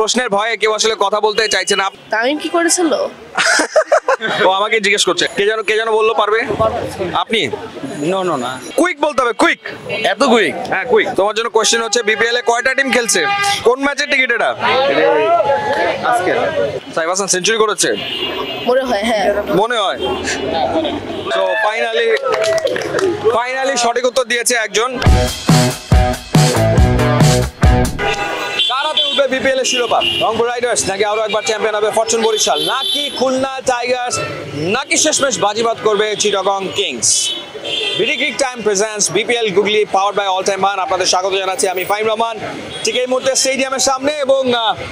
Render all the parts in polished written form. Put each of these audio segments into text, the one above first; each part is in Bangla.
প্রশ্নের ভয়ে কেউ আসলে কথা বলতে চাইছে না। তামিম কি করেছিল? ও আমাকে জিজ্ঞেস করছে কে যেন বললো পারবে। আপনি না কুইক বলতে হবে, কুইক। এত কুইক। হ্যাঁ কুইক। তোমার জন্য কোশ্চেন হচ্ছে বিপিএল এ কয়টা টিম খেলছে, কোন ম্যাচের টিকিট এটা? আজকে সাইফ হাসান সেঞ্চুরি করেছে মনে হয়, হ্যাঁ। মনে হয়। তো ফাইনালি সঠিক উত্তর দিয়েছে একজন। কারাতে উঠবে বিপিএল এর শিরোপা? রংপুর রাইডার্স নাকি আরো একবার চ্যাম্পিয়ন হবে ফরচুন বরিশাল, নাকি খুলনা টাইগার্স, নাকি শেষমেশ বাজিবাদ করবে Chittagong Kings? BD cric time presents BPL googly powered by all time মান। আপনাদের স্বাগত জানাচ্ছি, আমি ফাহিম রহমান। ঠিক এই মুহূর্তে স্টেডিয়ামের সামনে এবং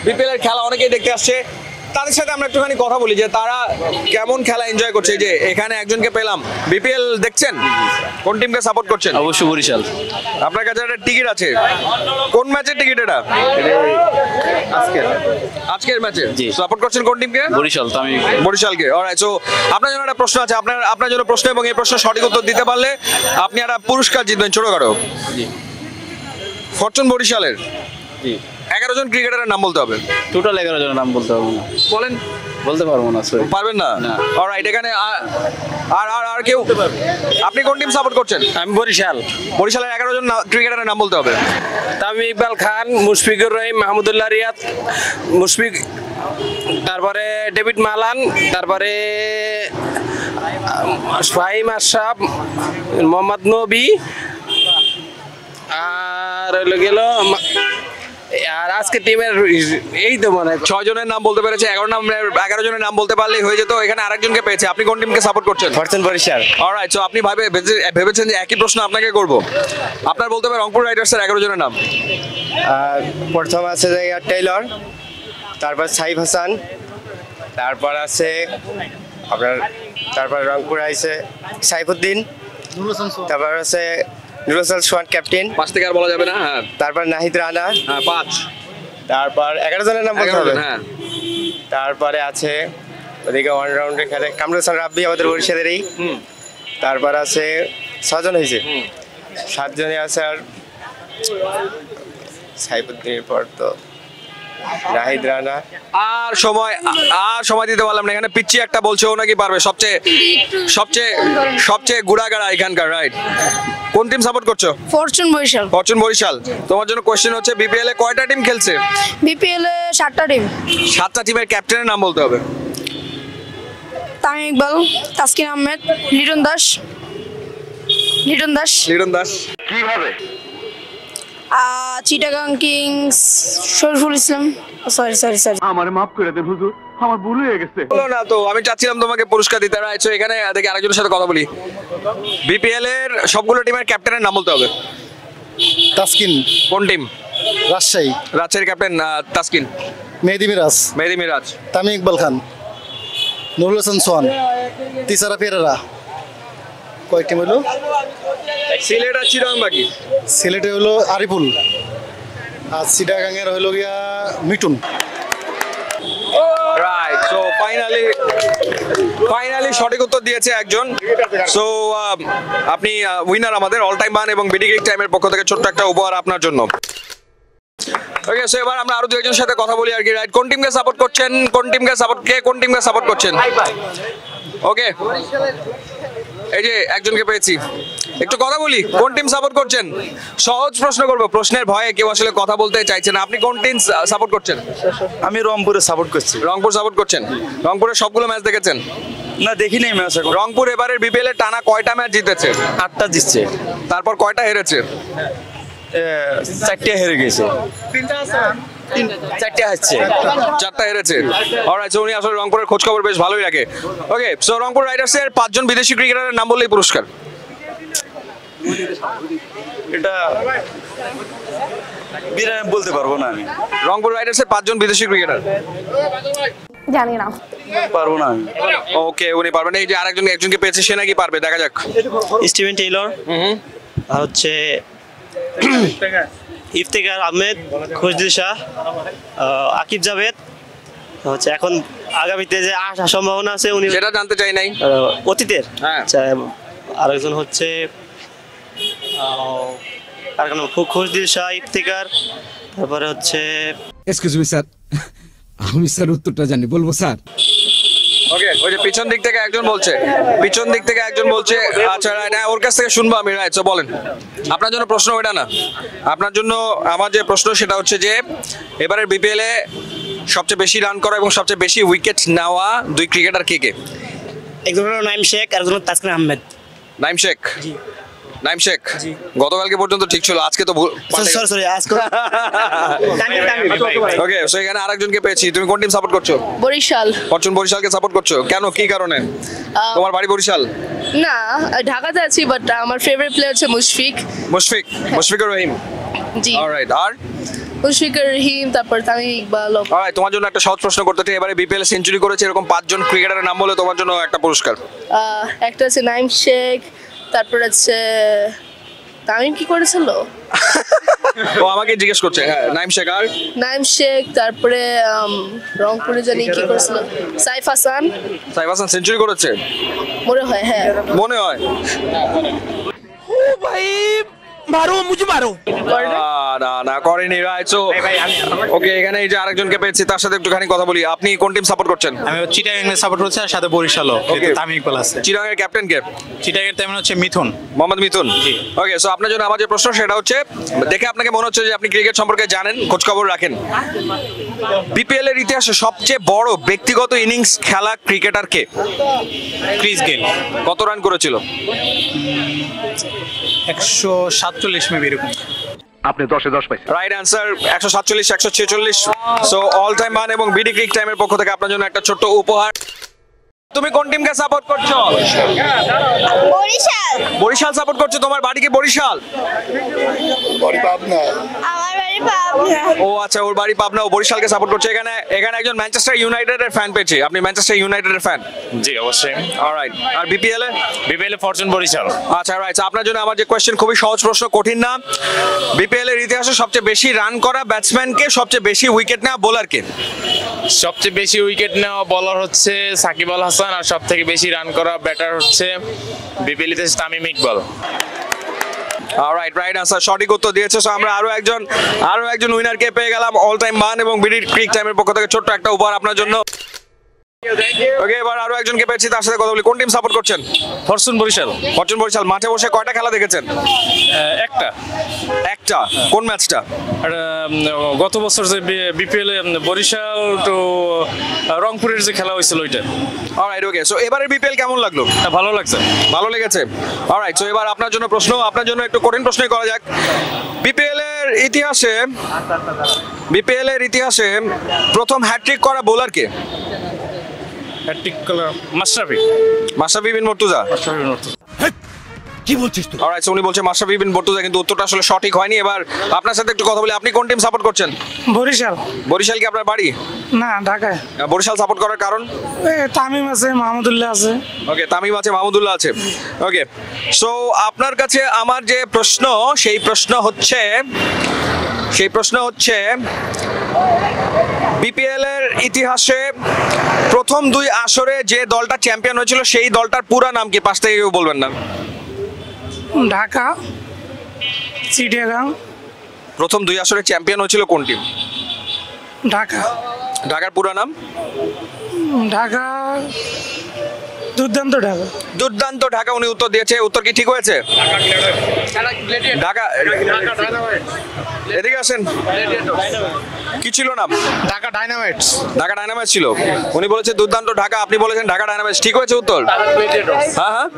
বিপিএল এর খেলা অনেকেই দেখতে আসছে, তাদের সাথে আমরা একটুখানি কথা বলি যে তারা কেমন খেলা এনজয় করছে। যে এখানে একজনকে পেলাম, বিপিএল দেখছেন, কোন টিমকে সাপোর্ট করছেন? অবশ্যই বরিশাল। আপনার কাছে একটা টিকিট আছে, কোন ম্যাচের টিকিট এটা? আজকের ম্যাচে সাপোর্ট করছেন কোন টিমকে? বরিশাল। তো আমি বরিশালকে। অলরাইট, সো আপনার জন্য একটা প্রশ্ন আছে, আপনার জন্য প্রশ্ন, এবং এই প্রশ্নের সঠিক উত্তর দিতে পারলে আপনি একটা পুরস্কার জিতবেন ছোটখাটো। ফরচুন বরিশালের 11 জন ক্রিকেটারের নাম বলতে হবে। টোটাল 11 জনের নাম বলতে পারবো না। বলেন। বলতে পারবো না, সরি। পারবেন না? অলরাইট, এখানে আর কেউ? আপনি কোন টিম সাপোর্ট করছেন? আমি বরিশাল। বরিশালের 11 জন ক্রিকেটারের নাম বলতে হবে। তামিম ইকবাল খান, মুশফিকুর রহিম, মাহমুদুল্লাহ রিয়াদ, মুশফিক, তারপরে ডেভিড মালান, তারপরে ফাহিম আশরাফ, মোহাম্মদ নবী, আর হলো গেল, আর আজকে টিমের এই তো মনে 6 জনের নাম বলতে পেরেছে, 11 জনের নাম বলতে পারলেই হয়ে যেত। এখানে আরেকজনকে পেয়েছে। আপনি কোন টিমকে সাপোর্ট করছেন? ফরচুন বরিশাল। অলরাইট, সো আপনি ভেবেছেন যে একই প্রশ্ন আপনাকে করব। আপনার বলতে হবে রংপুর রাইডার্সের 11 জনের নাম। প্রথম আছে যে টেইলর, তারপর সাইফ হাসান, তারপর আছে আপনার, তারপর রংপুর আছে সাইফুদ্দিন, তারপর আছে নুরুল হাসান সোহান ক্যাপ্টেন, 5 থেকে আর বলা যাবে না। হ্যাঁ, তারপর নাহিদ রানা, হ্যাঁ 5, তারপর 11 জনের নাম বলতে 11 হবে। জন। হ্যাঁ, তারপরে আছে ওদিকে অলরাউন্ডে খেলে কামরুল হাসান রাব্বি, আমাদের বরিশালেরই। তারপর আছে 6 জন হয়েছে, 7 জনে আছে আর সাইফুদ্দিনের পর তো নাহিদ রানা। আর সময় দিতে পারলাম না। এখানে পিচ্চি একটা বলছে ও নাকি পারবে, সবচেয়ে গুড়াগাড়া এখানকার। রাইট, কোন টিম সাপোর্ট করছো? ফরচুন বরিশাল। ফরচুন বরিশাল। তোমার জন্য কোশ্চেন হচ্ছে বিপিএল এ কয়টা টিম খেলছে? বিপিএল এ 7টা টিম। 7টা টিমের ক্যাপ্টেনের নাম বলতে হবে। তামিম ইকবাল, তাসকিন আহমেদ, লিটন দাস। লিটন দাস। চিটাগাং কিংস শরীফুল ইসলাম। সরি। বলো না তো, আমি চাচ্ছিলাম তোমাকে পুরস্কার দিতে। রাইট, সো এখানে দেখি আরেকজনের সাথে কথা বলি। বিপিএল এর সবগুলো টিমের ক্যাপ্টেনের নাম বলতে হবে। তাসকিন, কোন টিম? রাজশাহী, ক্যাপ্টেন তাসকিন। মেহেদি মিরাজ। তামিম ইকবাল খান, নুরুল হাসান সোহান, তিসারা পেরেরা। কয়েক টিম হলো? সিলেট আর চিটাগাং বাকি। সিলেটে হলো আরিফুল, আর চিটাগাংয়ের হলো গিয়া মিটুন। রাইট, সো ফাইনালি সঠিক উত্তর দিয়েছে একজন। সো আপনি উইনার আমাদের অল টাইম মান এবং বিডি ক্রিক টাইমের পক্ষ থেকে ছোট্ট একটা উপহার আপনার জন্য। ওকে, সো এবার আমরা আরো দুইজনের সাথে কথা বলি আর কি। রাইট, কোন টিমকে সাপোর্ট করছেন? কোন টিমকে সাপোর্ট করছেন? ওকে, এই যে একজনকে পেয়েছি, একটু কথা বলি। কোন টিম সাপোর্ট করছেন? সহজ প্রশ্ন করবো, প্রশ্নের ভয়ে কেউ আসলে কথা বলতে চাইছে না। আপনি কোন টিম সাপোর্ট করছেন? আমি রংপুরে সাপোর্ট করছি। রংপুর সাপোর্ট করছেন। রংপুরের সবগুলো ম্যাচ দেখেছেন? না, দেখি নাই ম্যাচ। রংপুর এবারের বিপিএল এ টানা কয়টা ম্যাচ জিতেছে? 8টা জিতছে। তারপর কয়টা হেরেছে? 4টা হেরে গেছে। 4টা হচ্ছে। 4টা হেরেছে। অলরাইট, সো উনি আসলে রংপুরের খোঁজ খবর বেশ ভালোই রাখে। ওকে, সো রংপুর রাইডার্সের 5 জন বিদেশি ক্রিকেটারের নাম বললেই পুরস্কার। এটা বলতে পারবো না আমি। রংপুর রাইডার্সের 5 জন বিদেশি ক্রিকেটার জানি না, পারবো না আমি। ওকে, উনি পারবেন। এই যে একজনকে পেয়েছে, সে নাকি পারবে, দেখা যাক। স্টিভেন টেইলর, আর হচ্ছে ইফতেখার আহমেদ, খুশদিল শাহ, আকিব জাভেদ। হচ্ছে এখন আগামীতে যে আসার সম্ভাবনা আছে উনি সেটা জানতে চাই নাই। অতীতের। হ্যাঁ। আচ্ছা, আরেকজন হচ্ছে আর খুশদিল শাহ, ইফতেখার, তারপরে হচ্ছে এক্সকিউজ মি স্যার, আমি স্যার উত্তরটা জানি, বলবো স্যার? ওকে, ওই যে পিছন দিক থেকে একজন বলছে, পিছন দিক থেকে একজন বলছে, আচ্ছা রাইট, ওর কাছ থেকে শুনবো আমি, রাইট। সো বলেন, আপনার জন্য প্রশ্ন ওইটা না, আপনার জন্য আমার যে প্রশ্ন সেটা হচ্ছে যে এবারের বিপিএল এ সবচেয়ে বেশি রান করা এবং সবচেয়ে বেশি উইকেট নেওয়া দুই ক্রিকেটার কে কে? একজন হলো নাইম শেখ আর একজন তাসকিন আহমেদ। নাইম শেখ, নাইম শেখ গতকালকে পর্যন্ত ঠিক ছিল, আজকে তো সরি আজকে ওকে। সো এখানে আরেকজনকে পেয়েছি, তুমি কোন টিম সাপোর্ট করছো? বরিশাল। ফরচুন বরিশালকে সাপোর্ট করছো কেন, কি কারণে? তোমার বাড়ি বরিশাল? না, ঢাকাতে আছি, বাট আমার ফেভারিট প্লেয়ার হচ্ছে মুশফিক। মুশফিক, মুশফিকুর রহিম। জি, অলরাইট। আর মুশফিকুর রহিম, তারপর তামিম ইকবাল। অলরাইট, তোমার জন্য একটা সহজ প্রশ্ন করতে চাই। এবারে বিপিএল সেঞ্চুরি করেছে এরকম 5 জন ক্রিকেটারের নাম বলে তোমার জন্য একটা পুরস্কার। একটা হচ্ছে নাইম শেখ, তারপর হচ্ছে তামিম কি করেছিল, ও আমাকে জিজ্ঞেস করছে। হ্যাঁ, নাইম শেখ। আর নাইম শেখ, তারপরে রংপুরে জানি কি করেছিল, সাইফ হাসান। সাইফ হাসান সেঞ্চুরি করেছে মনে হয়, হ্যাঁ মনে হয়। না না করেনি, রাইট। সো ওকে, এখানে এই যে আরেকজনকে পেয়েছি, তার সাথে একটুখানি কথা বলি। আপনি কোন টিম সাপোর্ট করছেন? আমি চিটাগাং এর সাপোর্ট করছি আর সাথে বরিশালও, Okay. তামিম ইকবাল আছে। চিটাগাংয়ের ক্যাপ্টেন কে? চিটাগাং এর তেমন হচ্ছে মিথুন। মোহাম্মদ মিথুন। ওকে, সো আপনার জন্য আমার যে প্রশ্ন সেটা হচ্ছে, দেখে আপনাকে মনে হচ্ছে যে আপনি ক্রিকেট সম্পর্কে জানেন, খোঁজ খবর রাখেন। বিপিএল এর ইতিহাসে সবচেয়ে বড় ব্যক্তিগত ইনিংস খেলা ক্রিকেটার কে? Chris Gayle. কত রান করেছিল? 147 মেবি এরকম। আপনি 10-এ 10 পাইছেন। Right answer 147, 146। So all time মান এবং বিডি ক্রিক টাইমের পক্ষ থেকে আপনার জন্য একটা ছোট্ট উপহার। তুমি কোন টিমকে সাপোর্ট করছো? বরিশাল। বরিশাল সাপোর্ট করছো, তোমার বাড়ি কি বরিশাল? আমার বাড়ি পাবনা। ও আচ্ছা, ওর বাড়ি পাবনা, ও বরিশালকে সাপোর্ট করছে। এখানে একজন ম্যানচেস্টার ইউনাইটেডের ফ্যান পেয়েছে, আপনি ম্যানচেস্টার ইউনাইটেডের ফ্যান? জি অবশ্যই। অলরাইট। আর বিপিএল বিপিএল ফরচুন বরিশাল। আচ্ছা রাইট, আপনার জন্য আমার যে কোয়েশ্চেন খুবই সহজ প্রশ্ন, কঠিন না। বিপিএল এর ইতিহাসে সবচেয়ে বেশি রান করা ব্যাটসম্যানকে, সবচেয়ে বেশি উইকেট নেওয়া বোলারকে? সবচেয়ে বেশি উইকেট নেওয়া বলার হচ্ছে সাকিব আল হাসান, আর সব থেকে বেশি রান করা ব্যাটার হচ্ছে বিপিএল তে Tamim Iqbal. Alright, right answer, সঠিক উত্তর দিয়েছে। সো আমরা আরো একজন উইনারকে পেয়ে গেলাম। অল টাইম মান এবং বিডি ক্রিক টাইমের পক্ষ থেকে ছোট্ট একটা উপহার আপনার জন্য। ওকে, এবার আরো একজনকে পেয়েছি, তার সাথে কথা বলি। কোন টিম সাপোর্ট করছেন? ফরচুন বরিশাল। ফরচুন বরিশাল। মাঠে বসে কয়টা খেলা দেখেছেন? একটা। কোন ম্যাচটা? গত বছর যে বিপিএল বরিশাল তো রংপুরের যে খেলা হয়েছিল ওইটা। অলরাইট, ওকে। সো এবারের বিপিএল কেমন লাগলো? ভালো লাগছে। ভালো লেগেছে। অলরাইট, সো এবার আপনার জন্য প্রশ্ন, আপনার জন্য একটু কঠিন প্রশ্নই করা যাক। বিপিএল এর ইতিহাসে প্রথম হ্যাট্রিক করা বোলার কে? মাশরাফি বিন মুর্তজা। কি বলছিস তুই? অলরাইট, সো উনি বলছে মাশরাফি বিন মুর্তজা, কিন্তু উত্তরটা আসলে সঠিক হয়নি। এবার আপনার সাথে একটু কথা বলি, আপনি কোন টিম সাপোর্ট করছেন? বরিশাল। বরিশাল কি আপনার বাড়ি? না, ঢাকায়। বরিশাল সাপোর্ট করার কারণ? তামিম আছে, মাহমুদুল্লাহ আছে। ওকে, তামিম আছে, মাহমুদুল্লাহ আছে। ওকে, সো আপনার কাছে আমার যে প্রশ্ন, সেই প্রশ্ন হচ্ছে বিপিএল এর ইতিহাসে প্রথম 2 আসরে যে দলটা চ্যাম্পিয়ন হয়েছিল সেই দলটার পুরা নাম কি? 5 থেকে কেউ বলবেন না। ঢাকা, চিটাগাং। প্রথম 2 আসরে চ্যাম্পিয়ন হয়েছিল কোন টিম? ঢাকা। ঢাকার পুরা নাম? ঢাকা, দুর্দান্ত ঢাকা। দুর্দান্ত ঢাকা, উনি উত্তর দিয়েছে। উত্তর কি ঠিক হয়েছে? ঢাকা। এদিকে আসেন। কি ছিল নাম? ঢাকা ডায়নামাইটস। ঢাকা ডায়নামাইটস ছিল। উনি বলেছে দুর্দান্ত ঢাকা, আপনি বলেছেন ঢাকা ডায়নামাইটস। ঠিক হয়েছে উত্তর? হ্যাঁ হ্যাঁ,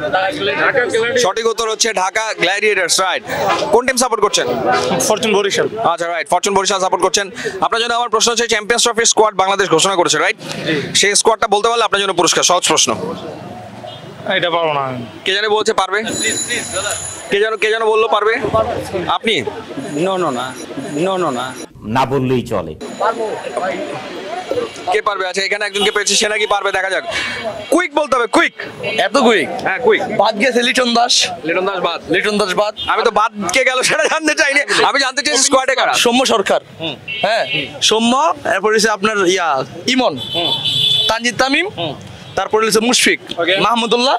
সঠিক উত্তর হচ্ছে ঢাকা গ্ল্যাডিয়েটার্স। রাইট। কোন টিম সাপোর্ট করছেন? ফরচুন বরিশাল। আচ্ছা রাইট, ফরচুন বরিশাল সাপোর্ট করছেন। আপনার জন্য আমার প্রশ্ন হচ্ছে, চ্যাম্পিয়ন্স ট্রফির স্কোয়াড বাংলাদেশ ঘোষণা করেছে, রাইট? সেই স্কোয়াডটা বলতে পারলে আপনার জন্য পুরস্কার। সহজ প্রশ্ন। এটা পারবো না। কে জানে বলছে পারবে? কে যেন বললো পারবে? আপনি? না বললেই চলে। কে পারবে? আচ্ছা, এখানে একজনকে পেয়েছি, সে নাকি পারবে। দেখা যাক। কুইক বলতে হবে, কুইক। এত কুইক? হ্যাঁ কুইক। বাদ গেছে লিটন দাস। লিটন দাস বাদ। আমি তো বাদ কে গেল সেটা জানতে চাইনি, আমি জানতে চাইছি স্কোয়াডে কারা। সৌম্য সরকার। হ্যাঁ, সৌম্য। এরপর হচ্ছে আপনার ইমন, তানজিদ তামিম, তারপর হচ্ছে মুশফিক, মাহমুদুল্লাহ,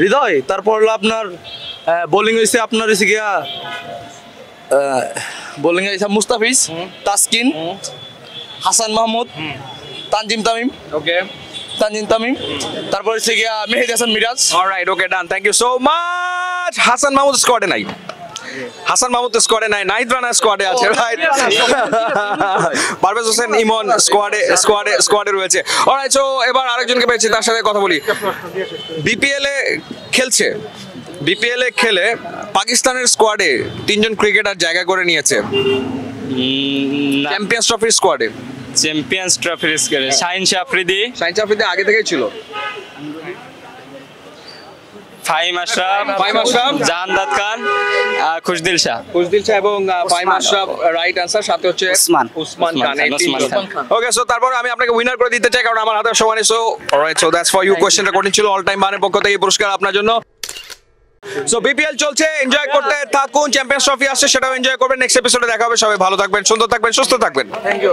হৃদয়, তারপর হলো আপনার বোলিং হয়েছে আপনার হচ্ছে গিয়া বোলিং এ মুস্তাফিজ, তাসকিন, হাসান মাহমুদ, তানজিম তামিম, ওকে তানজিম তামিম, তারপর হচ্ছে গিয়া Mehedi Hasan Miraz. Alright, okay done, thank you so much. Hasan Mahmud স্কোয়াডে নাই, হাসান মাহমুদ স্কোয়াডে নাই, নাহিদ রানা স্কোয়াডে আছে, রাইট। পারভেজ হোসেন ইমন স্কোয়াডে রয়েছে। অলরাইট, সো এবার আরেকজনকে পেয়েছি, তার সাথে কথা বলি। বিপিএল এ খেলছে, বিপিএল এ খেলে পাকিস্তানের স্কোয়াডে 3 জন ক্রিকেটার জায়গা করে নিয়েছে চ্যাম্পিয়ন্স ট্রফির স্কোয়াডে। চ্যাম্পিয়ন্স ট্রফির স্কোয়াডে শাহিন আফ্রিদি আগে থেকেই ছিল। ফাহিম আশরাফ, জাহানদাদ খান, খুশদিল শাহ এবং ফাহিম আশরাফ রাইট আনসার, সাথে হচ্ছে উসমান খান। ওকে, সো তারপর আমি আপনাকে উইনার করে দিতে চাই, কারণ আমার হাতে সময় নেই। So alright, so that's for you. কোশ্চেনটা কঠিন ছিল। অল টাইম বানের পক্ষ থেকে এই পুরস্কার আপনার জন্য। সো বিপিএল চলছে, এনজয় করতে থাকুন। চ্যাম্পিয়ন্স ট্রফি আসছে, সেটাও এনজয় করবেন। নেক্সট এপিসোডে দেখা হবে। সবাই ভালো থাকবেন, সুন্দর থাকবেন, সুস্থ থাকবেন। Thank you.